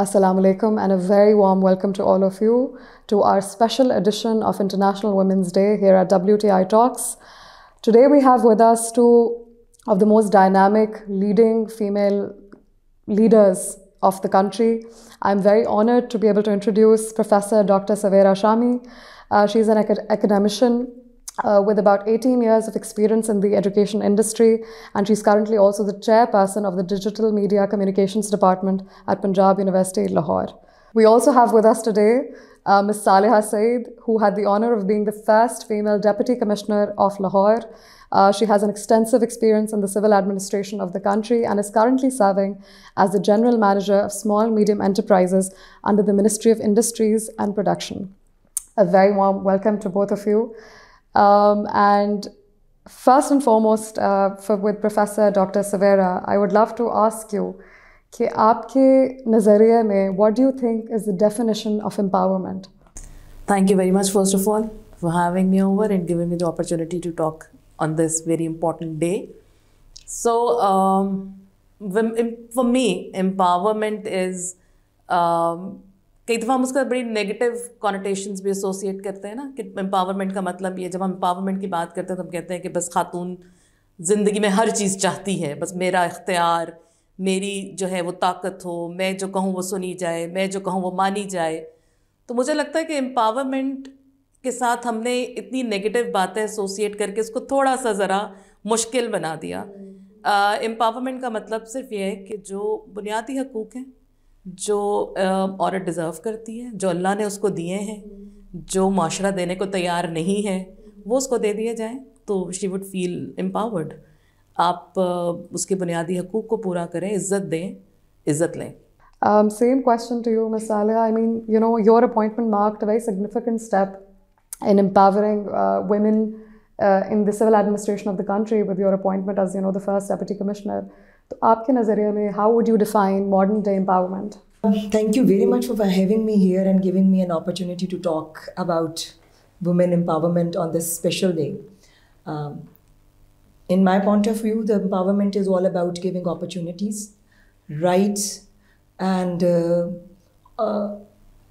Assalamu alaikum and a very warm welcome to all of you to our special edition of International Women's Day here at WTI Talks. Today we have with us two of the most dynamic leading female leaders of the country. I'm very honored to be able to introduce Professor Dr. Saveera Shami. She's an academician with about 18 years of experience in the education industry, and she's currently also the chairperson of the Digital Media Communications Department at Punjab University, Lahore. We also have with us today Ms. Saleha Saeed, who had the honor of being the first female Deputy Commissioner of Lahore. She has an extensive experience in the civil administration of the country and is currently serving as the General Manager of Small Medium Enterprises under the Ministry of Industries and Production. A very warm welcome to both of you. And first and foremost, with Professor Dr. Saveera, I would love to ask you, कि आपके नज़रिए में, what do you think is the definition of empowerment? Thank you very much, first of all, for having me over and giving me the opportunity to talk on this very important day. So, for me, empowerment is कई दफ़ा हम उसका बड़ी negative connotations भी associate करते हैं ना कि एम्पावरमेंट का मतलब ये, जब हम एम्पावरमेंट की बात करते हैं तो हम कहते हैं कि बस खातून ज़िंदगी में हर चीज़ चाहती है, बस मेरा इख्तियार, मेरी जो है वो ताकत हो, मैं जो कहूँ वो सुनी जाए, मैं जो कहूँ वो मानी जाए. तो मुझे लगता है कि एम्पावरमेंट के साथ हमने इतनी नेगेटिव बातें एसोसिएट करके उसको थोड़ा सा ज़रा मुश्किल बना दिया. एम्पावरमेंट का मतलब सिर्फ ये है कि जो बुनियादी हकूक़ हैं जो औरत डिज़र्व करती है, जो अल्लाह ने उसको दिए हैं, जो माशरा देने को तैयार नहीं है, वो उसको दे दिए जाएं तो शी वुड फील एम्पावर्ड. आप उसके बुनियादी हकूक़ को पूरा करें, इज़्ज़त दें, इज़्ज़त लें. Same question to you, Ms. Saleha. I mean, you know, your appointment marked a very significant step in empowering women in the civil administration of the country with your appointment as, you know, the first Deputy Commissioner. तो आपके नज़रिए में, how would you define modern day empowerment? Thank you very much for having me here and giving me an opportunity to talk about women empowerment on this special day. In my point of view, the empowerment is all about giving opportunities, rights, and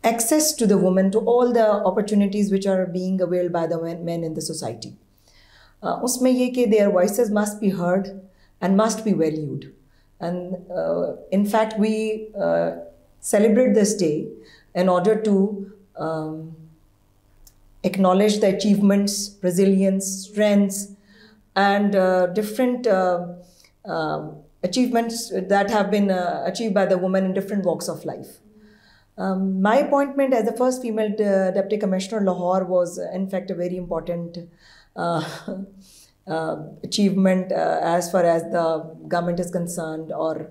access to the women to all the opportunities which are being availed by the men in the society. उसमें ये कि their voices must be heard and must be valued. And in fact, we celebrate this day in order to acknowledge the achievements, resilience, strengths, and different achievements that have been achieved by the women in different walks of life. My appointment as the first female Deputy Commissioner Lahore was in fact a very important achievement as far as the government is concerned, or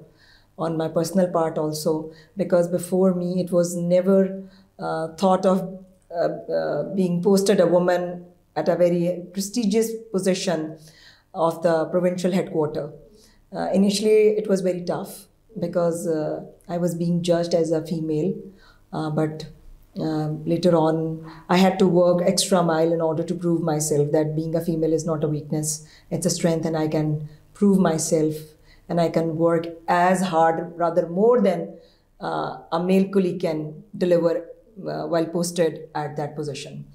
on my personal part also, because before me it was never thought of being posted a woman at a very prestigious position of the provincial headquarters. Initially it was very tough because I was being judged as a female, but later on, I had to work extra mile in order to prove myself that being a female is not a weakness, it's a strength, and I can prove myself and I can work as hard, rather more than a male colleague can deliver while posted at that position.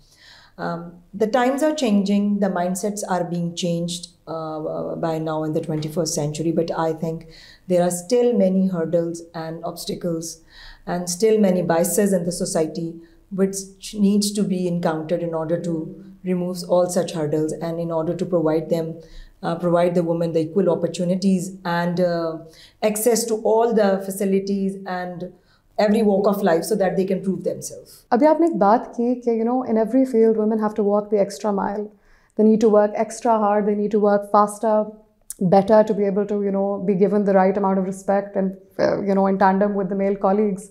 The times are changing, the mindsets are being changed by now in the 21st century, but I think there are still many hurdles and obstacles and still many biases in the society which needs to be encountered in order to remove all such hurdles and in order to provide the women the equal opportunities and access to all the facilities and every walk of life so that they can prove themselves. अभी आपने एक बात की कि, you know, in every field women have to walk the extra mile. They need to work extra hard, they need to work faster, better to be able to, you know, be given the right amount of respect and, you know, in tandem with the male colleagues.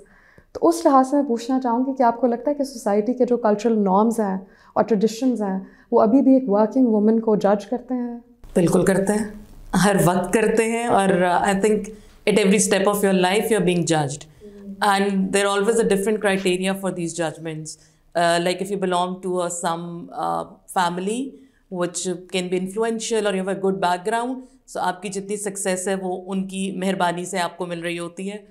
तो उस लिहाज से मैं पूछना चाहूँगी कि आपको लगता है कि सोसाइटी के जो कल्चरल नॉर्म्स हैं और ट्रेडिशंस हैं वो अभी भी एक वर्किंग वुमन को जज करते हैं? बिल्कुल करते हैं, हर वक्त करते हैं, और I think at every step of your life you are being judged and there are always a different criteria for these judgments. Like if you belong to some family which can be influential or you have a good background, so आपकी जितनी success है वो उनकी मेहरबानी से आपको मिल रही होती है.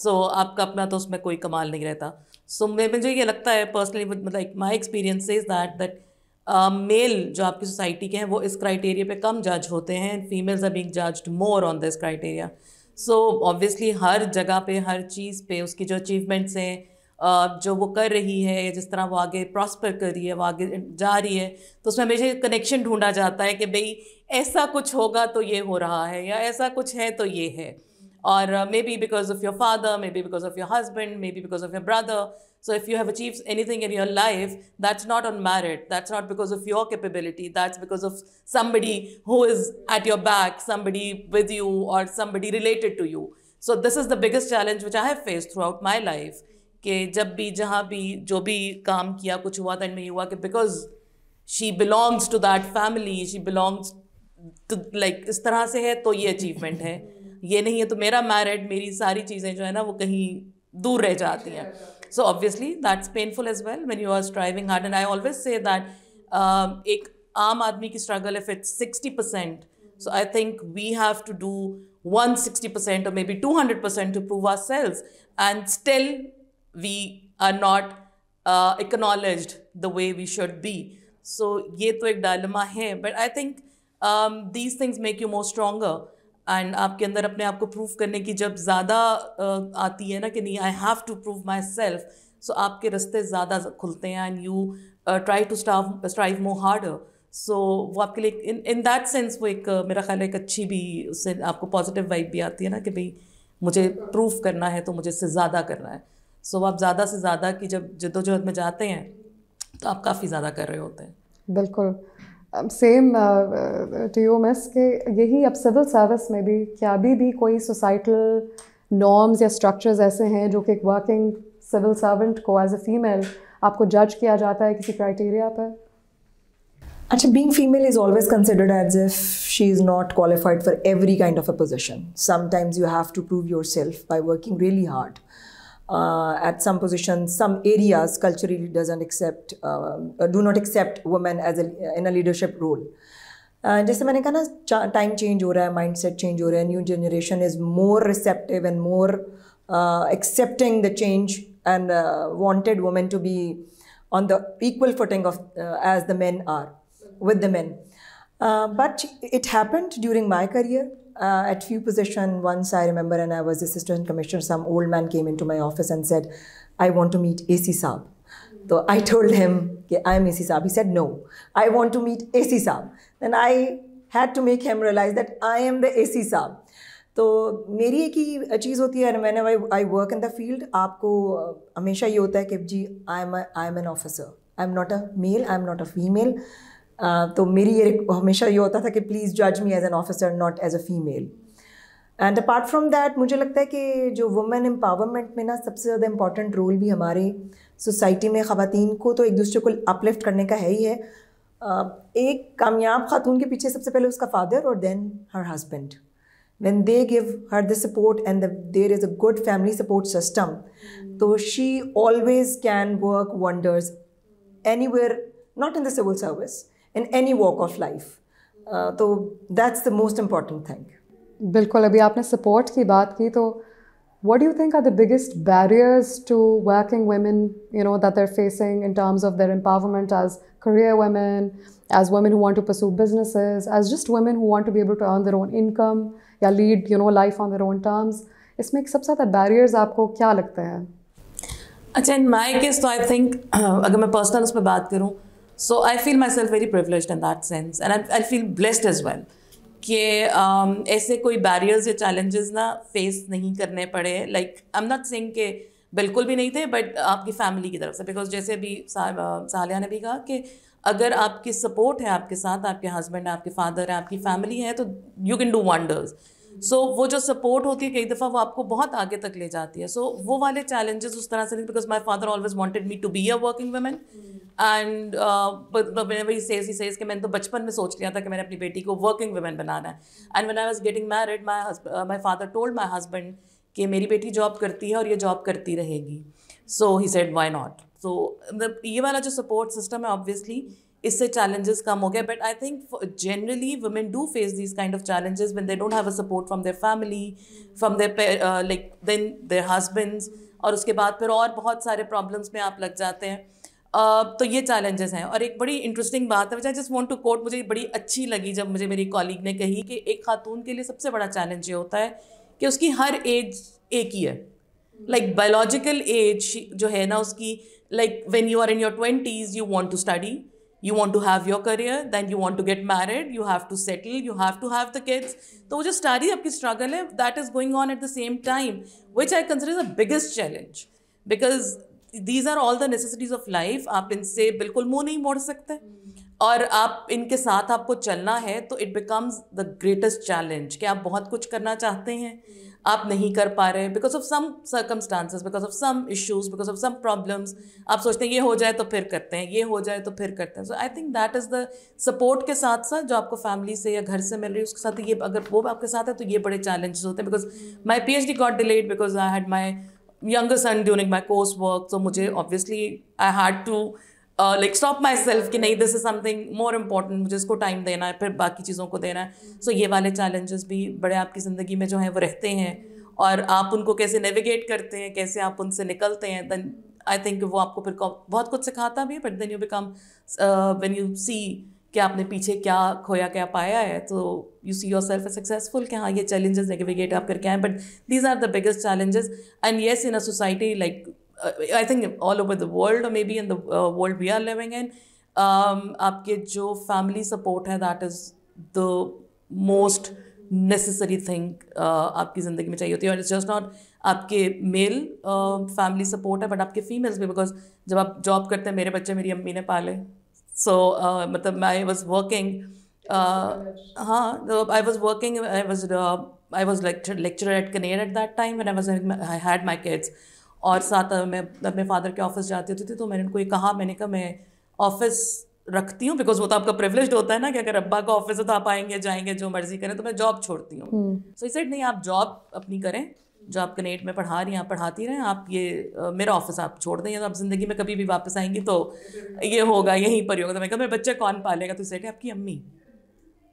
सो आपका अपना तो उसमें कोई कमाल नहीं रहता. सो मुझे ये लगता है पर्सनली, मतलब my experience is that male जो आपकी सोसाइटी के हैं वो इस क्राइटेरिया पे कम जज होते हैं, and females are being judged more on this criteria. So obviously हर जगह पे, हर चीज़ पे उसकी जो अचीवमेंट्स हैं, जो वो कर रही है, या जिस तरह वो आगे प्रॉस्पर कर रही है, वो आगे जा रही है, तो उसमें हमेशा कनेक्शन ढूंढा जाता है कि भाई ऐसा कुछ होगा तो ये हो रहा है, या ऐसा कुछ है तो ये है. और may be because of your father, may be because of your husband, may be because of your brother. So if you have achieved anything in your life, that's not on merit. That's not because of your capability. That's because of somebody who is at your back, somebody with you, or somebody related to you. So this is the biggest challenge which I have faced throughout my life. कि जब भी, जहाँ भी, जो भी काम किया, कुछ हुआ, तो इनमें ये हुआ कि because she belongs to that family, she belongs to, like, इस तरह से है तो ये achievement है. ये नहीं है तो मेरा merit, मेरी सारी चीज़ें जो है ना वो कहीं दूर रह जाती हैं. So obviously that's painful as well when you are striving hard. And I always say that एक आम आदमी की struggle, if it's 60%, so I think we have to do 160% or maybe 200% to prove ourselves, and still we are not acknowledged the way we should be. So ये तो एक dilemma है, but I think these things make you more stronger. And आपके अंदर अपने आप को prove करने की जब ज़्यादा आती है ना कि नहीं, I have to prove myself, so आपके रास्ते ज़्यादा खुलते हैं, and you try to strive more harder. So वो आपके लिए इन दैट सेंस वो एक मेरा ख्याल है एक अच्छी भी, उससे आपको पॉजिटिव वाइब भी आती है ना कि भाई मुझे प्रूव करना है तो मुझे इससे ज़्यादा करना है. सो आप ज़्यादा से ज़्यादा की जब जद्दोजहद में जाते हैं तो आप काफ़ी ज़्यादा कर रहे होते हैं. बिल्कुल सेम टू यू मिस के यही अब सिविल सर्विस में भी क्या भी कोई सोसाइटल नॉर्म्स या स्ट्रक्चर्स ऐसे हैं जो कि एक वर्किंग सिविल सर्वेंट को एज अ फीमेल आपको जज किया जाता है किसी क्राइटेरिया पर? Actually, being female is always considered as if she is not qualified for every kind of a position. Sometimes you have to prove yourself by working really hard. At some positions, some areas culturally do not accept women as in a leadership role. जैसे मैंने कहा ना, time change हो रहा है, mindset change हो रहा है, new generation is more receptive and more accepting the change and wanted women to be on the equal footing of as the men are with the men. But it happened during my career. At few positions, once I remember, and I was assistant commissioner, some old man came into my office and said, I want to meet AC Saab. So I told him, I am AC Saab. He said, no, I want to meet AC Saab. Then I had to make him realize that I am the AC Saab. तो मेरी एक ही चीज़ होती है, मैंने I work in the field, आपको हमेशा ये होता है कि जी I am an officer, I am not a male, I am not a female. तो मेरी ये हमेशा ये होता था कि प्लीज़ जज me as an officer, not as a female. And apart from that मुझे लगता है कि जो वुमेन एम्पावरमेंट में ना सबसे ज़्यादा इंपॉर्टेंट रोल भी हमारे सोसाइटी में ख़वातीन को तो एक दूसरे को अपलिफ्ट करने का है ही है. एक कामयाब खातून के पीछे सबसे पहले उसका फादर और then her husband. When they give her the support and there is a good family support system, so she always can work wonders anywhere, not in the civil service, in any walk of life. So that's the most important thing. बिल्कुल. अभी आपने support की बात की, तो what do you think are the biggest barriers to working women, that they're facing in terms of their empowerment as career women, as women who want to pursue businesses, as just women who want to be able to earn their own income या lead life on their own terms? इसमें सबसे ज़्यादा barriers आपको क्या लगते हैं? अच्छा, in my case, तो I think अगर मैं personal उस पर बात करूँ, so I feel myself very privileged in that sense, and I feel blessed as well कि ऐसे कोई barriers या challenges ना face नहीं करने पड़े. Like I'm not saying कि बिल्कुल भी नहीं थे, but आपकी family की तरफ से, because जैसे अभी सालिया ने भी कहा कि अगर आपकी सपोर्ट है आपके साथ, आपके हस्बैंड है, आपके फादर है, आपकी फैमिली है, तो यू कैन डू वंडर्स. सो वो जो सपोर्ट होती है कई दफ़ा वो आपको बहुत आगे तक ले जाती है. सो वो वाले चैलेंजेस उस तरह से नहीं, because my father always wanted me to be a working women. And वही सेज कि मैंने तो बचपन में सोच लिया था कि मैंने अपनी बेटी को वर्किंग वुमेन बनाना है. And when I was getting married, my father told my husband कि मेरी बेटी जॉब करती है और ये जॉब करती रहेगी. सो ही सेड व्हाई नॉट. सो ये वाला जो सपोर्ट सिस्टम है, ऑब्वियसली इससे challenges कम हो गए. But I think generally women do face these kind of challenges when they don't have a support from their family, from their like then their husbands, और उसके बाद फिर और बहुत सारे problems में आप लग जाते हैं. तो ये challenges हैं. और एक बड़ी interesting बात है which I just want to quote, मुझे बड़ी अच्छी लगी जब मुझे मेरी colleague ने कही कि एक खातून के लिए सबसे बड़ा challenge ये होता है कि उसकी हर age एक ही है. Like biological age जो है ना उसकी, like when you are in your 20s you want to study, you want to have your career, then you want to get married, you have to settle, you have to have the kids. तो वो जो study आपकी struggle है, that is going on at the same time, which I consider the biggest challenge, because these are all the necessities of life. आप इनसे बिल्कुल मुंह नहीं मोड़ सकते, और आप इनके साथ आपको चलना है, तो it becomes the greatest challenge कि आप बहुत कुछ करना चाहते हैं, आप नहीं कर पा रहे because of some circumstances, because of some issues, because of some problems. आप सोचते हैं ये हो जाए तो फिर करते हैं, ये हो जाए तो फिर करते हैं. So I think that is the support के साथ साथ जो आपको फैमिली से या घर से मिल रही है उसके साथ, ये अगर वो आपके साथ है तो ये बड़े challenges होते हैं. Because my PhD got delayed because I had my younger son during my coursework, so मुझे obviously I had to like stop myself कि नहीं, this is something more important, मुझे इसको टाइम देना है, फिर बाकी चीज़ों को देना है. सो ये वाले चैलेंजेस भी बड़े आपकी ज़िंदगी में जो हैं वो रहते हैं, और आप उनको कैसे नेविगेट करते हैं, कैसे आप उनसे निकलते हैं, देन आई थिंक वो आपको फिर बहुत कुछ सिखाता भी है. But then you become when you see कि आपने पीछे क्या खोया क्या पाया है, तो you see yourself successful कि हाँ ये चैलेंजेस नेविगेट आप करके आए. But these are the biggest challenges. And yes, in a society like I think all over the world, or maybe in the world we are living in, आपके जो family support है, that is the most necessary thing आपकी ज़िंदगी में चाहिए होती है. और it's just not आपके male family support है, but आपके females भी, because जब आप job करते हैं, मेरे बच्चे मेरी अम्मी ने पाले. So मतलब I was working, हाँ, I was working, I was lecturer at Kinnaird at that time when I had my kids. और साथ मैं अपने फादर के ऑफिस जाती होती थी, तो मैंने उनको ये कहा, मैंने कहा मैं ऑफिस रखती हूँ, बिकॉज वो तो आपका प्रिविलेज होता है ना कि अगर अब्बा का ऑफिस है तो आप आएंगे जाएंगे जो मर्जी करें, तो मैं जॉब छोड़ती हूँ. सो इस सेड नहीं, आप जॉब अपनी करें, जो आप कनेट में पढ़ा रही हैं आप पढ़ाती रहें, आप ये मेरा ऑफिस आप छोड़ दें, तो आप ज़िंदगी में कभी भी वापस आएंगी तो ये होगा, यहीं पर ही होगा. तो मैं कहा मेरे बच्चे कौन पालेगा, तो सेड आपकी अम्मी.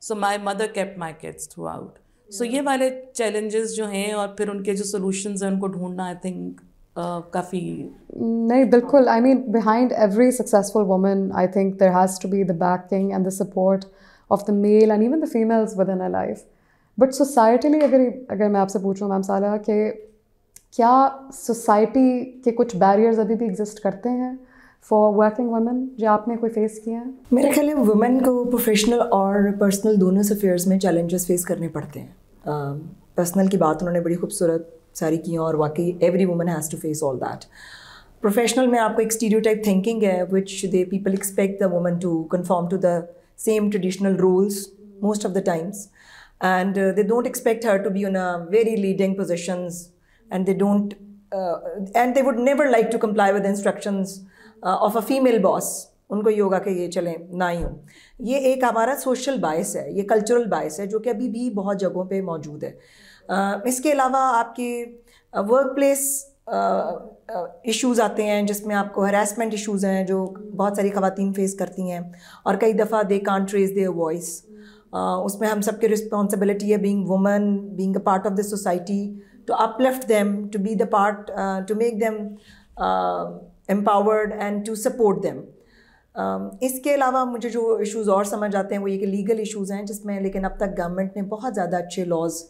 So my mother kept my kids throughout. So ये वाले चैलेंजेस जो हैं और फिर उनके जो सोल्यूशंस हैं उनको ढूंढना, आई थिंक काफ़ी नहीं बिल्कुल. I mean, behind every successful woman, I think there has to be the backing and the support of the male and even the females within her life. But societally, अगर मैं आपसे पूछूं ma'am साला कि क्या society के कुछ barriers अभी भी exist करते हैं for working women जो आपने कोई face किए हैं? मेरा ख्याल है women को professional और personal दोनों affairs में challenges face करने पड़ते हैं. Personal की बात उन्होंने बड़ी खूबसूरत सारी की और वाकई every woman has to face all that. Professional में आपको एक स्टीरियोटाइप थिंकिंग है which they people expect the woman to conform to the same traditional rules most of the times, and they don't expect her to be on a very leading positions, and they don't and they would never like to comply with instructions of a female boss. उनको ये होगा कि ये चलें ना ही हो. ये एक हमारा सोशल बायस है, ये कल्चरल बायस है जो कि अभी भी बहुत जगहों पे मौजूद है. इसके अलावा आपके वर्क प्लेस इश्यूज़ आते हैं जिसमें आपको हरासमेंट इश्यूज़ हैं जो बहुत सारी ख़वातीन फेस करती हैं, और कई दफ़ा they can't raise their voice. उसमें हम सबकी रिस्पॉन्सिबिलिटी है being woman, being a part of the society, to uplift them, to be the part, to make them empowered and to support them. इसके अलावा मुझे जो इश्यूज़ और समझ आते हैं वो ये कि लीगल इश्यूज़ हैं जिसमें लेकिन अब तक गवर्नमेंट ने बहुत ज़्यादा अच्छे लॉज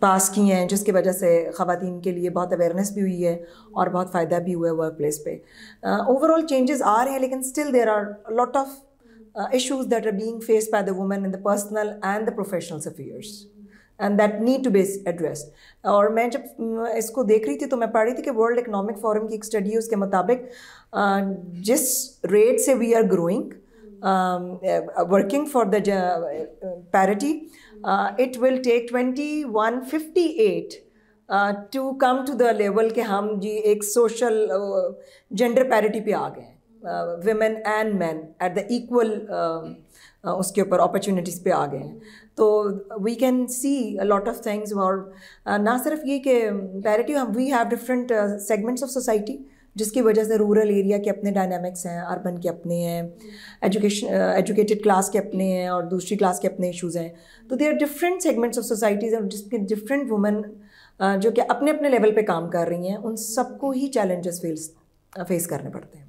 पास की हैं जिसकी वजह से ख़वातीन के लिए बहुत अवेयरनेस भी हुई है और बहुत फ़ायदा भी हुआ है वर्क प्लेस पे. ओवरऑल चेंजेस आ रहे हैं, लेकिन still there are lot of issues that are being faced by the women in the personal and the professional affairs, and that need to be addressed. और मैं जब इसको देख रही थी तो मैं पढ़ रही थी कि वर्ल्ड इकनॉमिक फोरम की एक स्टडी है, उसके मुताबिक जिस रेट से we are growing working for the parity, it will take 2158 to come to the level कि हम जी एक social gender parity पे आ गए हैं, women and men at the equal उसके ऊपर opportunities पे आ गए हैं. तो we can see a lot of things. और ना सिर्फ ये कि parity, we have different segments of society जिसकी वजह से रूरल एरिया के अपने डायनामिक्स हैं, अर्बन के अपने हैं, एजुकेटेड क्लास के अपने हैं और दूसरी क्लास के अपने इश्यूज़ हैं. तो they are different segments of societies और जिसके डिफरेंट वुमेन जो कि अपने अपने लेवल पे काम कर रही हैं, उन सबको ही चैलेंजेस फेस करने पड़ते हैं.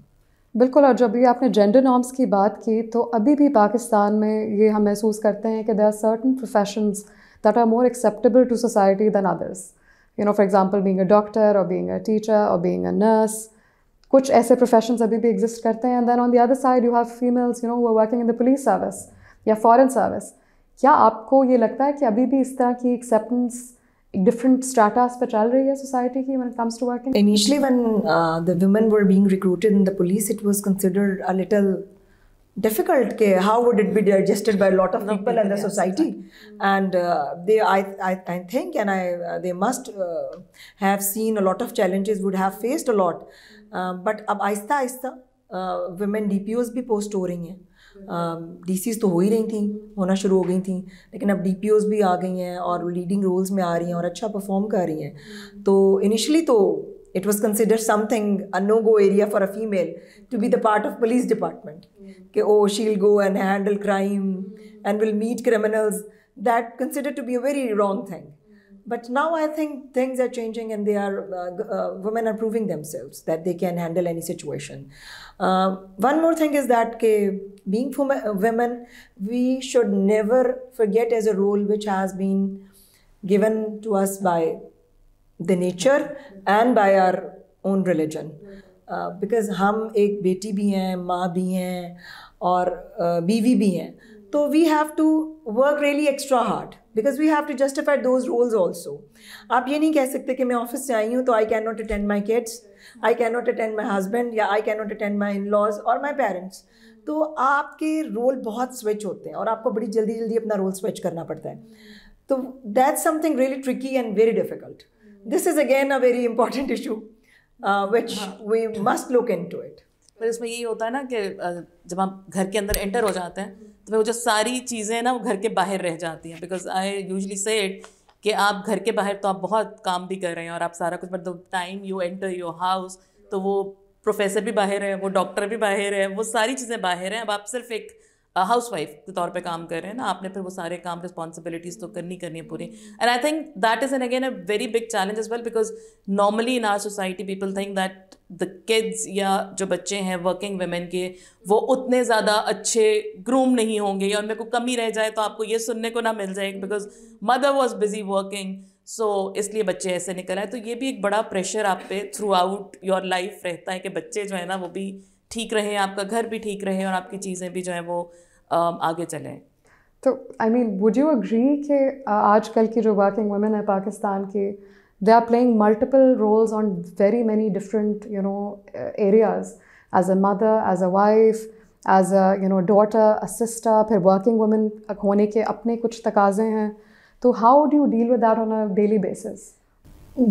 बिल्कुल. और जब भी आपने जेंडर नॉर्म्स की बात की, तो अभी भी पाकिस्तान में ये हम महसूस करते हैं कि there are certain professions that are more acceptable to society than others. You know, for example being a doctor और बीइंग अ टीचर और बीइंग अ नर्स. कुछ ऐसे प्रोफेशंस अभी भी एग्जिस्ट करते हैं. And then on the other side you have females, you know, who are working in the police service या foreign service. क्या आपको ये लगता है कि अभी भी इस तरह की एक्सेप्टेंस different stratas पे चल रही है society की when it comes to working? Initially, when the women were being recruited in the police, it was considered a little difficult. How would it be digested by a lot of people in the society? And I think, and they must have seen a lot of challenges, would have faced a lot. But अब Aahista Aahista women DPOs भी post हो रही हैं. DCs तो हो ही रही थी, होना शुरू हो गई थी, लेकिन अब DPOs भी आ गई हैं और लीडिंग रोल्स में आ रही हैं और अच्छा परफॉर्म कर रही हैं. तो इनिशियली तो it was considered something, a no-go area for a female to be the part of police department. कि oh, she'll go and handle crime and will meet criminals. That considered to be a very wrong thing. But now I think things are changing and they are women are proving themselves that they can handle any situation. One more thing is that being women, we should never forget as a role which has been given to us by the nature and by our own religion. Because हम एक बेटी भी हैं, माँ भी हैं और बीवी भी हैं. So we have to work really extra hard because we have to justify those roles also. आप ये नहीं कह सकते कि मैं ऑफिस से आई हूँ तो I cannot attend my kids, I cannot attend my husband या I cannot attend my in-laws or my parents. तो आपके रोल बहुत स्विच होते हैं और आपको बड़ी जल्दी जल्दी अपना रोल स्विच करना पड़ता है. तो that's something really tricky and very difficult. This is again a very important issue which we must look into it. पर इसमें यही होता है ना कि जब आप घर के अंदर एंटर हो जाते हैं तो वो जो सारी चीज़ें ना वो घर के बाहर रह जाती हैं. बिकॉज आई यूजली से इट कि आप घर के बाहर तो आप बहुत काम भी कर रहे हैं और आप सारा कुछ, मतलब time you enter your house तो वो प्रोफेसर भी बाहर है, वो डॉक्टर भी बाहर है, वो सारी चीज़ें बाहर हैं. अब आप सिर्फ एक हाउसवाइफ के तौर पे काम कर रहे हैं ना, आपने फिर वो सारे काम रिस्पॉन्सिबिलिटीज़ तो करनी है पूरी. And I think that is an again a very big challenge as well because normally in our society people think that the kids या जो बच्चे हैं वर्किंग वुमेन के वो उतने ज़्यादा अच्छे ग्रूम नहीं होंगे और मेरे को कमी रह जाए तो आपको ये सुनने को ना मिल जाए because mother was busy working, so इसलिए बच्चे ऐसे निकल आए. तो ये भी एक बड़ा प्रेशर आप पे थ्रू आउट योर लाइफ रहता है कि बच्चे जो है ना वो भी ठीक रहे, आपका घर भी ठीक रहे और आपकी चीज़ें भी जो हैं वो आगे चलें. तो I mean would you agree कि आजकल की जो वर्किंग वुमेन है पाकिस्तान की, they are playing multiple roles on very many different, you know, areas, as a mother, as a wife, as a, you know, daughter, a sister, फिर working woman होने के अपने कुछ तकाज़े हैं. तो how do you deal with that on a daily basis?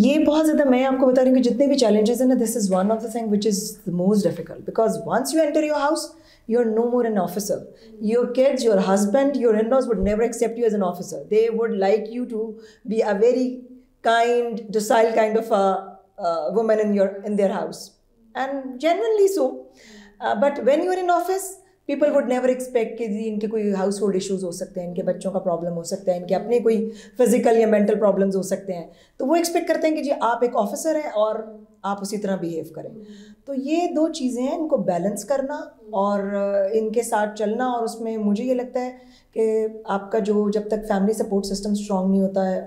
ये बहुत ज़्यादा, मैं आपको बता रही हूँ कि जितने भी challenges हैं ना, this is one of the things which is the most difficult because once you enter your house, you're no more an officer. Your kids, your husband, your in-laws would never accept you as an officer. They would like you to be a very kind, docile kind of a woman in their house, and genuinely so. But when you are in office, people would never expect कि जी इनके कोई household issues हो सकते हैं, इनके बच्चों का problem हो सकता है, इनके अपने कोई physical या mental problems हो सकते हैं. तो वो expect करते हैं कि जी आप एक officer हैं और आप उसी तरह behave करें. तो ये दो चीज़ें हैं, इनको balance करना और इनके साथ चलना. और उसमें मुझे ये लगता है कि आपका जो जब तक फैमिली सपोर्ट सिस्टम स्ट्रॉन्ग नहीं होता है,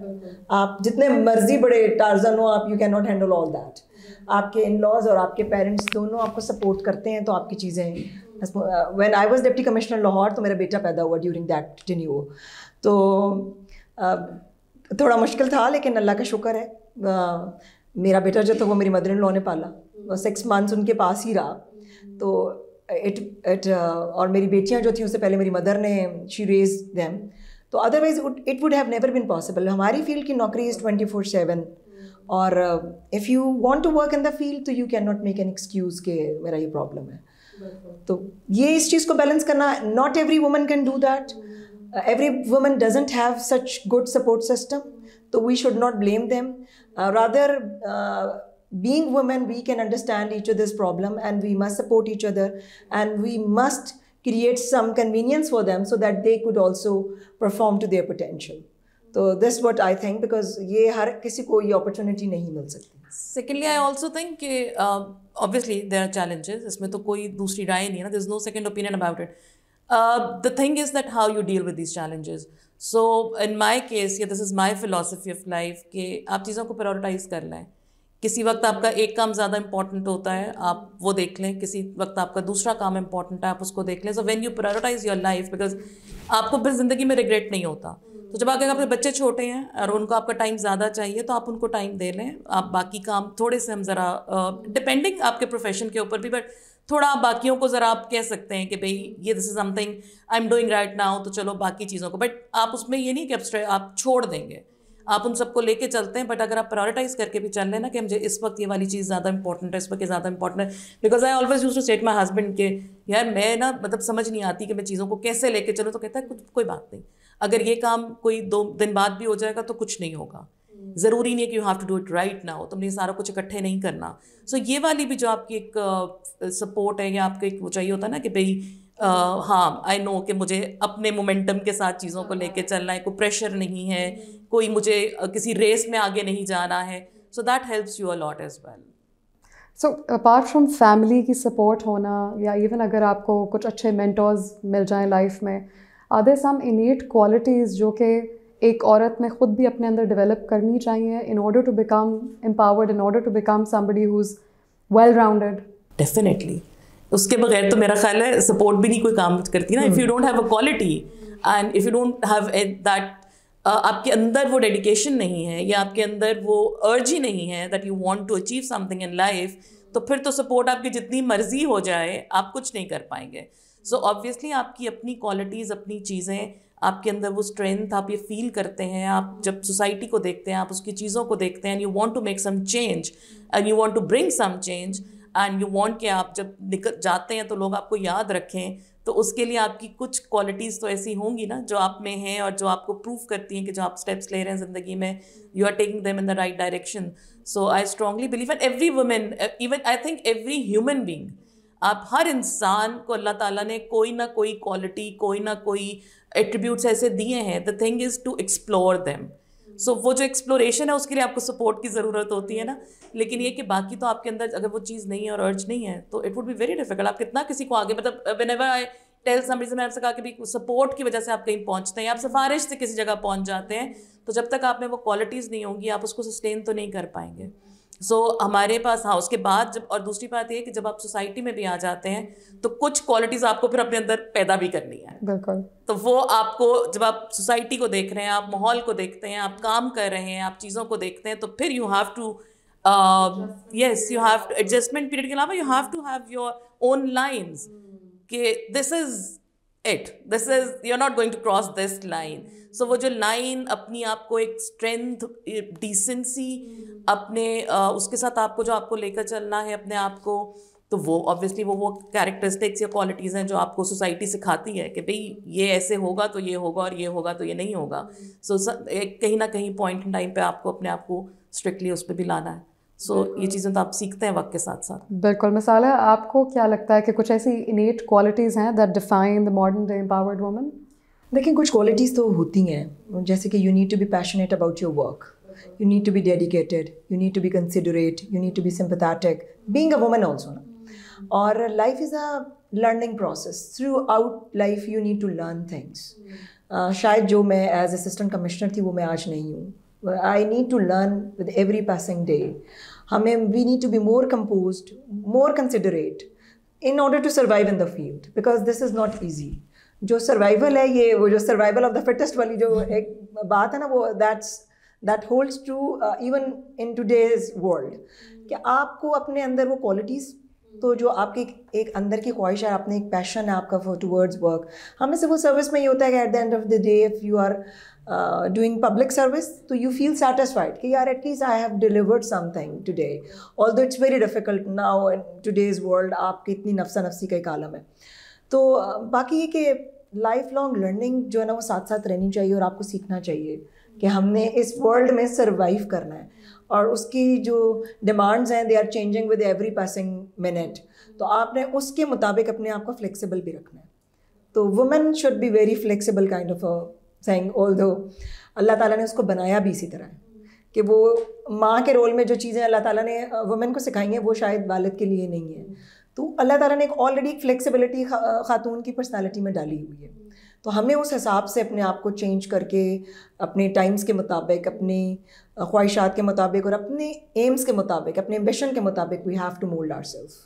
आप जितने मर्जी बड़े टार्जन हो, आप you can not handle all that. आपके इन लॉज और आपके पेरेंट्स दोनों आपको सपोर्ट करते हैं तो आपकी चीज़ें. When I was deputy commissioner Lahore तो मेरा बेटा पैदा हुआ ड्यूरिंग दैट टेन्योर. तो थोड़ा मुश्किल था लेकिन अल्लाह का शुक्र है, मेरा बेटा जो था वो मेरी मदर इन लॉ ने पाला. 6 months उनके पास ही रहा. तो और मेरी बेटियां जो थी उससे पहले मेरी मदर ने शी रेज्ड देम. तो otherwise it would have never been possible. हमारी फील्ड की नौकरी इज़ 24/7 और if you want to work in the field तो you can not make an excuse कि मेरा ये प्रॉब्लम है. तो ये इस चीज़ को बैलेंस करना, not every woman can do that. Every woman doesn't have such good support system, तो we should not blame them. Rather being women, we can understand each other's problem and we must support each other and we must create some convenience for them so that they could also perform to their potential. So this is what I think, because ये हर किसी को ये opportunity नहीं मिल सकती. Secondly, I also think कि obviously there are challenges. इसमें तो कोई दूसरी राय नहीं है ना. There's no second opinion about it. The thing is that how you deal with these challenges. So in my case, this is my philosophy of life कि आप चीज़ों को prioritize कर लें. किसी वक्त आपका एक काम ज़्यादा इम्पॉर्टेंट होता है, आप वो देख लें. किसी वक्त आपका दूसरा काम इम्पॉर्टेंट है, आप उसको देख लें. So when you prioritize your life, because आपको फिर ज़िंदगी में रिग्रेट नहीं होता. तो जब आगे आपके बच्चे छोटे हैं और उनको आपका टाइम ज़्यादा चाहिए तो आप उनको टाइम दे लें. आप बाकी काम थोड़े से हम ज़रा डिपेंडिंग आपके प्रोफेशन के ऊपर भी, बट थोड़ा आप बाकियों को ज़रा आप कह सकते हैं कि भाई ये this is something I am doing right now, तो चलो बाकी चीज़ों को. बट आप उसमें ये नहीं कि आप छोड़ देंगे, आप उन सबको लेके चलते हैं. बट अगर आप प्रायोरिटाइज करके भी चल लेना कि मुझे इस वक्त ये वाली चीज़ ज़्यादा इंपॉर्टेंट है, इस वक्त ये ज़्यादा इंपॉर्टेंट है. Because I always use to state my husband के यार मैं ना मतलब समझ नहीं आती कि मैं चीज़ों को कैसे लेके चलूँ. तो कहता है कोई बात नहीं, अगर ये काम कोई 2 दिन बाद भी हो जाएगा तो कुछ नहीं होगा. ज़रूरी नहीं है कि you have to do it right now, तुमने सारा कुछ इकट्ठे नहीं करना. सो ये वाली भी जो आपकी एक सपोर्ट है या आपको एक वो चाहिए होता है ना कि भाई हाँ आई नो कि मुझे अपने मोमेंटम के साथ चीज़ों को लेके चलना है, कोई प्रेशर नहीं है, कोई मुझे किसी रेस में आगे नहीं जाना है. So that helps you a lot as well. So apart from family की सपोर्ट होना या इवन अगर आपको कुछ अच्छे मेंटर्स मिल जाएं लाइफ में, are there some innate qualities जो कि एक औरत में खुद भी अपने अंदर डेवलप करनी चाहिए in order to become empowered, in order to become somebody who is well rounded? Definitely. उसके बगैर तो मेरा ख्याल है सपोर्ट भी नहीं कोई काम करती ना. If you don't have a quality and if you don't have that, आपके अंदर वो डेडिकेशन नहीं है या आपके अंदर वो अर्ज ही नहीं है that you want to achieve something in life, तो फिर तो सपोर्ट आपकी जितनी मर्जी हो जाए आप कुछ नहीं कर पाएंगे. सो ऑब्वियसली आपकी अपनी क्वालिटीज़, अपनी चीज़ें, आपके अंदर वो स्ट्रेंथ आप ये फील करते हैं. आप जब सोसाइटी को देखते हैं, आप उसकी चीज़ों को देखते हैं, and you want to make some change and you want to bring some change and you want कि आप जब निकल जाते हैं तो लोग आपको याद रखें. तो उसके लिए आपकी कुछ क्वालिटीज़ तो ऐसी होंगी ना जो आप में हैं और जो आपको प्रूव करती हैं कि जो आप स्टेप्स ले रहे हैं ज़िंदगी में, you are taking them in the right direction. So I strongly believe and every women, even I think every human being, आप हर इंसान को अल्लाह ताला ने कोई ना कोई क्वालिटी, कोई ना कोई एट्रीब्यूट्स ऐसे दिए हैं. The thing is to explore them. So वो जो एक्सप्लोरेशन है उसके लिए आपको सपोर्ट की ज़रूरत होती है ना. लेकिन ये कि बाकी तो आपके अंदर अगर वो चीज़ नहीं है और अर्ज नहीं है तो it would be very difficult. आप कितना किसी को आगे, मतलब व्हेनेवर आई टेल समबडी, से मैं आपसे कहा कि भी सपोर्ट की वजह से आप कहीं पहुंचते हैं, आप सिफारिश से किसी जगह पहुंच जाते हैं, तो जब तक आप में वो क्वालिटीज़ नहीं होंगी आप उसको सस्टेन तो नहीं कर पाएंगे. सो हमारे पास हाँ उसके बाद जब, और दूसरी बात ये कि जब आप सोसाइटी में भी आ जाते हैं तो कुछ क्वालिटीज़ आपको फिर अपने अंदर पैदा भी करनी है. बिल्कुल. तो वो आपको जब आप सोसाइटी को देख रहे हैं, आप माहौल को देखते हैं, आप काम कर रहे हैं, आप चीज़ों को देखते हैं, तो फिर you have to yes you have to adjustment period के अलावा you have to have your own lines कि this is it, this is you are not going to cross this line. So वो जो लाइन अपनी आपको एक strength, decency अपने उसके साथ आपको जो आपको लेकर चलना है अपने आप को, तो वो ऑब्वियसली वो कैरेक्टरिस्टिक्स या क्वालिटीज़ हैं जो आपको सोसाइटी सिखाती है कि भाई ये ऐसे होगा तो ये होगा और ये होगा तो ये नहीं होगा. सो कहीं ना कहीं पॉइंट इन टाइम पे आपको अपने आप को स्ट्रिक्टली उस पर भी लाना है. सो ये चीज़ें तो आप सीखते हैं वक्त के साथ साथ. बिल्कुल. मिसाल है, आपको क्या लगता है कि कुछ ऐसी इनेट क्वालिटीज़ हैं that define the modern day empowered woman? देखिए कुछ क्वालिटीज़ तो होती हैं, जैसे कि you need to be passionate about your work, you need to be dedicated, you need to be considerate, you need to be sympathetic, being a woman also na? Or life is a learning process. Throughout life you need to learn things. शायद जो मैं as assistant commissioner थी वो मैं आज नहीं हूँ. I need to learn with every passing day. We need to be more composed, more considerate in order to survive in the field, because this is not easy. जो survival है, ये वो जो survival of the fittest वाली जो एक बात है ना, वो that holds true even in today's world. कि आपको अपने अंदर वो qualities, तो जो आपकी एक अंदर की ख्वाहिश है, आपने एक पैशन है आपका for towards work. हमें सिर्फ सर्विस में ये होता है कि at the end of the day if you are doing public service, तो you feel satisfied कि यार at least I have delivered something today. Although it's very difficult now in today's world, आपकी इतनी नफ्सा नफ्सी का एक आलम है. तो बाकी ये कि लाइफ लॉन्ग लर्निंग जो है ना वो साथ साथ रहनी चाहिए और आपको सीखना चाहिए. कि हमने इस वर्ल्ड में सर्वाइव करना है, और उसकी जो डिमांड्स हैं they are changing with every passing minute, तो आपने उसके मुताबिक अपने आप को फ्लेक्सिबल भी रखना है. तो women should be very flexible kind of a thing, although Allah ताला ने उसको बनाया भी इसी तरह है कि वो माँ के रोल में जो चीज़ें अल्लाह ताला ने वुमेन को सिखाई हैं वो शायद वालिद के लिए नहीं है. तो अल्लाह ताला ने एक ऑलरेडी एक फ्लेक्सिबिलिटी खातून की पर्सनालिटी में डाली हुई है. तो हमें उस हिसाब से अपने आप को चेंज करके अपने टाइम्स के मुताबिक, अपनी ख्वाहिशात के मुताबिक और अपने एम्स के मुताबिक, अपने एम्बिशन के मुताबिक we have to mould ourselves.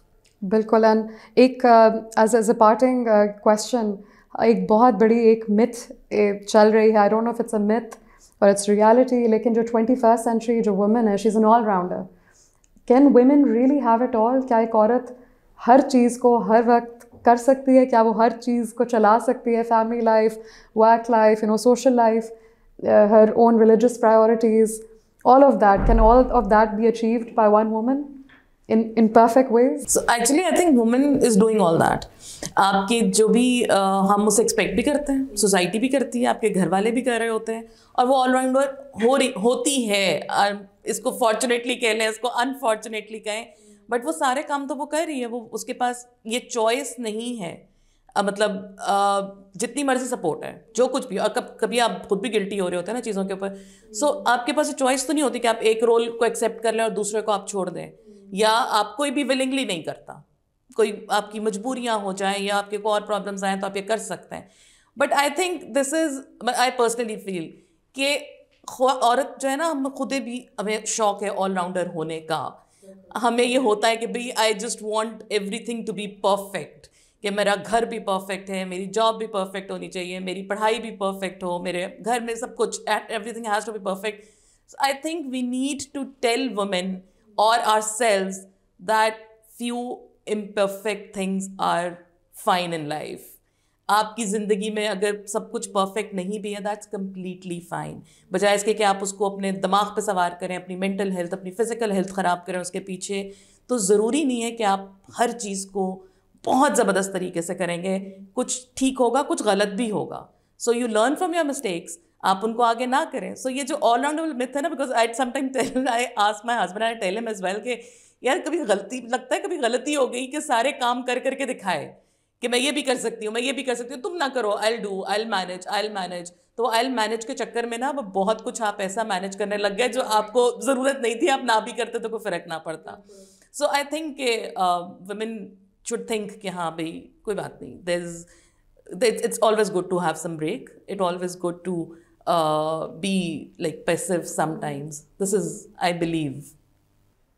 बिल्कुल. एंड एक एज अ पार्टिंग क्वेश्चन, एक बहुत बड़ी एक मिथ चल रही है, I don't know if it's a myth और इट्स रियलिटी, लेकिन जो 21st सेंचुरी जो वुमेन है, she is an allrounder. Can women really have it all? क्या एक औरत हर चीज़ को हर वक्त कर सकती है? क्या वो हर चीज़ को चला सकती है? Family life, work life, social life, her own religious priorities, all of that, can all of that be achieved by one woman in perfect ways? So actually I think woman is doing all that. आपके जो भी हम उसे expect भी करते हैं, society भी करती है, आपके घर वाले भी कर रहे होते हैं, और वो ऑलराउंडर होती है. इसको फॉर्चुनेटली कह लें, इसको अनफॉर्चुनेटली कहें, बट वो सारे काम तो वो कर रही है. वो उसके पास ये चॉइस नहीं है. मतलब जितनी मर्जी सपोर्ट है, जो कुछ भी, और कभी आप खुद भी गिल्टी हो रहे होते हैं ना चीज़ों के ऊपर. सो आपके पास चॉइस तो नहीं होती कि आप एक रोल को एक्सेप्ट कर लें और दूसरे को आप छोड़ दें, या आप कोई भी विलिंगली नहीं करता. कोई आपकी मजबूरियाँ हो जाएं या आपके को और प्रॉब्लम्स आएँ तो आप ये कर सकते हैं. But I think this is, I personally feel कि औरत जो है ना, हम खुद भी, हमें शौक है ऑलराउंडर होने का. हमें ये होता है कि भाई I just want everything to be perfect, कि मेरा घर भी परफेक्ट है, मेरी जॉब भी परफेक्ट होनी चाहिए, मेरी पढ़ाई भी परफेक्ट हो, मेरे घर में सब कुछ, everything has to be perfect. I think we need to tell women और ourselves that few imperfect things are fine in life. आपकी ज़िंदगी में अगर सब कुछ परफेक्ट नहीं भी है, दैट्स कम्प्लीटली फाइन. बजाय इसके कि आप उसको अपने दिमाग पे सवार करें, अपनी मेंटल हेल्थ, अपनी फिजिकल हेल्थ ख़राब करें उसके पीछे. तो ज़रूरी नहीं है कि आप हर चीज़ को बहुत ज़बरदस्त तरीके से करेंगे. कुछ ठीक होगा, कुछ गलत भी होगा. So you learn from your mistakes, आप उनको आगे ना करें. सो ये जो ऑलराउंडर मिथ है ना, because I sometime tell, I ask my husband, I tell him as well कि यार कभी गलती लगता है, कभी गलती हो गई कि सारे काम कर करके दिखाए कि मैं ये भी कर सकती हूँ, मैं ये भी कर सकती हूँ, तुम ना करो, आई डू, आई मैनेज. तो आई मैनेज के चक्कर में ना वो बहुत कुछ आप ऐसा मैनेज करने लग गए जो आपको ज़रूरत नहीं थी. आप ना भी करते तो कोई फ़र्क ना पड़ता. सो आई थिंक कि वुमेन should think कि हाँ भाई कोई बात नहीं, it's always good to have some break, it's always good to be like passive sometimes. This is, I believe.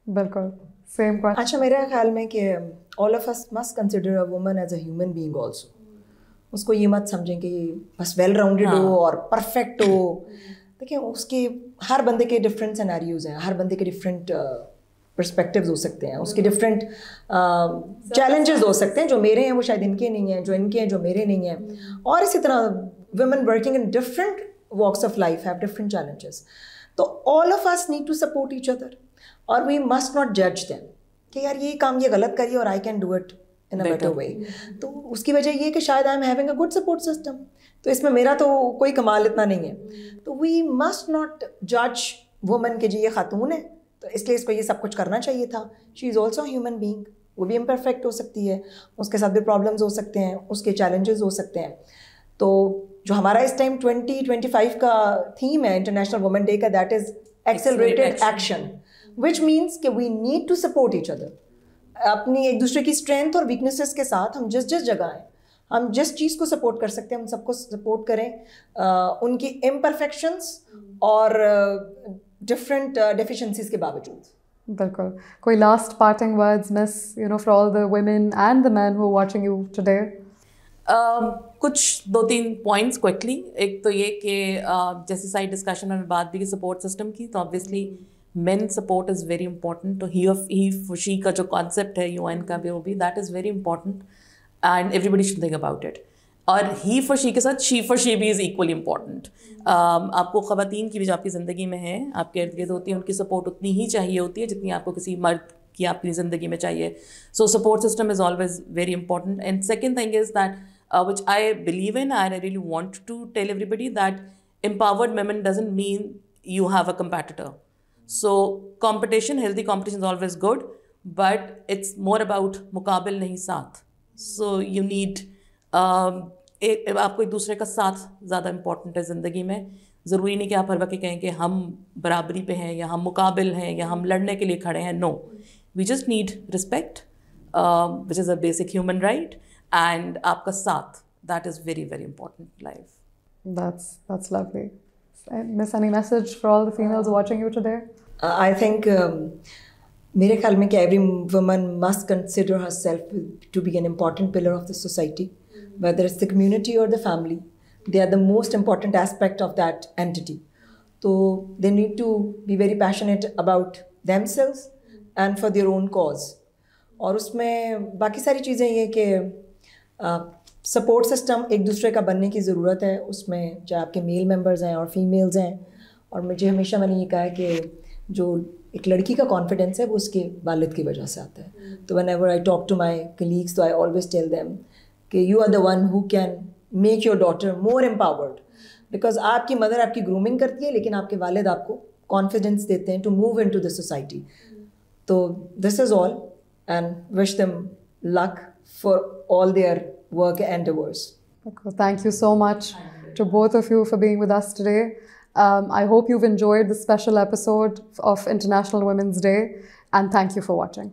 बिल्कुल same question. अच्छा, मेरे ख्याल में कि all of us must consider a woman as a human being also. उसको ये मत समझें कि बस वेल राउंडेड हो और परफेक्ट हो. देखिए, उसके हर बंदे के डिफरेंट सिनेरियोज हैं, हर बंदे के डिफरेंट पर्सपेक्टिव्स हो सकते हैं, उसके डिफरेंट चैलेंजेस हो सकते हैं. जो मेरे हैं वो शायद इनके नहीं हैं, जो इनके हैं जो मेरे नहीं हैं. और इसी तरह women working in different walks of life have different challenges. तो all of us need to support each other, और वी मस्ट नॉट जज देम कि यार ये काम ये गलत करिए और I can do it in a better way. तो उसकी वजह ये कि शायद I am having a good support system, तो इसमें मेरा तो कोई कमाल इतना नहीं है. तो वी मस्ट नॉट जज वुमेन के जी ये खातून है तो इसलिए इसको ये सब कुछ करना चाहिए था. She is also human being, वो भी इम्परफेक्ट हो सकती है, उसके साथ भी प्रॉब्लम्स हो सकते हैं, उसके चैलेंजेस हो सकते हैं. तो जो हमारा इस टाइम 2025 का थीम है इंटरनेशनल वुमेन डे का, that is accelerated action, which means कि we need to support each other. अपनी एक दूसरे की स्ट्रेंथ और वीकनेसेस के साथ हम जिस जगह हैं, हम जिस चीज़ को सपोर्ट कर सकते हैं हम सबको सपोर्ट करें, उनकी इम्परफेक्शंस और डिफरेंट डेफिशिएंसीज के बावजूद. बिल्कुल. कोई last parting words miss, for all the women and the man who are watching you today? कुछ 2-3 पॉइंट्स क्विकली. एक तो ये कि जैसे साइड डिस्कशन में बात भी की सपोर्ट सिस्टम की, तो obviously main support is very important. तो ही फॉर शी का जो कॉन्सेप्ट है UN का भी, वो भी that is very important and everybody should think about it. और ही फॉर शी के साथ शी फॉर शी भी इज़ इक्वली इम्पॉर्टेंट. आपको ख़वातीन की भी जो आपकी ज़िंदगी में है, आपके इर्द गिर्द होती है, उनकी सपोर्ट उतनी ही चाहिए होती है जितनी आपको किसी मर्द की आपकी ज़िंदगी में चाहिए. So support system is always very important. And second thing is that which I believe in and I really want to tell everybody that empowered women doesn't mean you have a competitor. So competition, healthy competition is always good, but it's more about मुकाबिल नहीं साथ. So you need आपको एक दूसरे का साथ ज़्यादा important है ज़िंदगी में. ज़रूरी नहीं कि आप हर वक्त कहें कि हम बराबरी पे हैं या हम मुकाबिल हैं या हम लड़ने के लिए खड़े हैं. No, we just need respect, which is a basic human right, and आपका साथ, that is very very important in life. That's lovely. Miss, any message for all the females watching you today? I think मेरे ख्याल में कि every woman must consider herself to be an important pillar of the society, whether it's the community or the family. They are the most important aspect of that entity. So they need to be very passionate about themselves and for their own cause. और उसमें बाकी सारी चीज़ें ये कि support system एक दूसरे का बनने की ज़रूरत है. उसमें चाहे आपके मेल मेंबर्स हैं और फीमेल्स हैं. और मुझे हमेशा मैंने ये कहा है कि जो एक लड़की का कॉन्फिडेंस है वो उसके वालिद की वजह से आता है. तो whenever I talk to my colleagues, so I always tell them कि you are the one who can make your daughter more empowered, because आपकी मदर आपकी ग्रूमिंग करती है, लेकिन आपके वालिद आपको कॉन्फिडेंस देते हैं to move into the society. तो this is all, and wish them luck for all their work endeavors. Thank you so much to both of you for being with us today. I hope you've enjoyed this special episode of International Women's Day, and thank you for watching.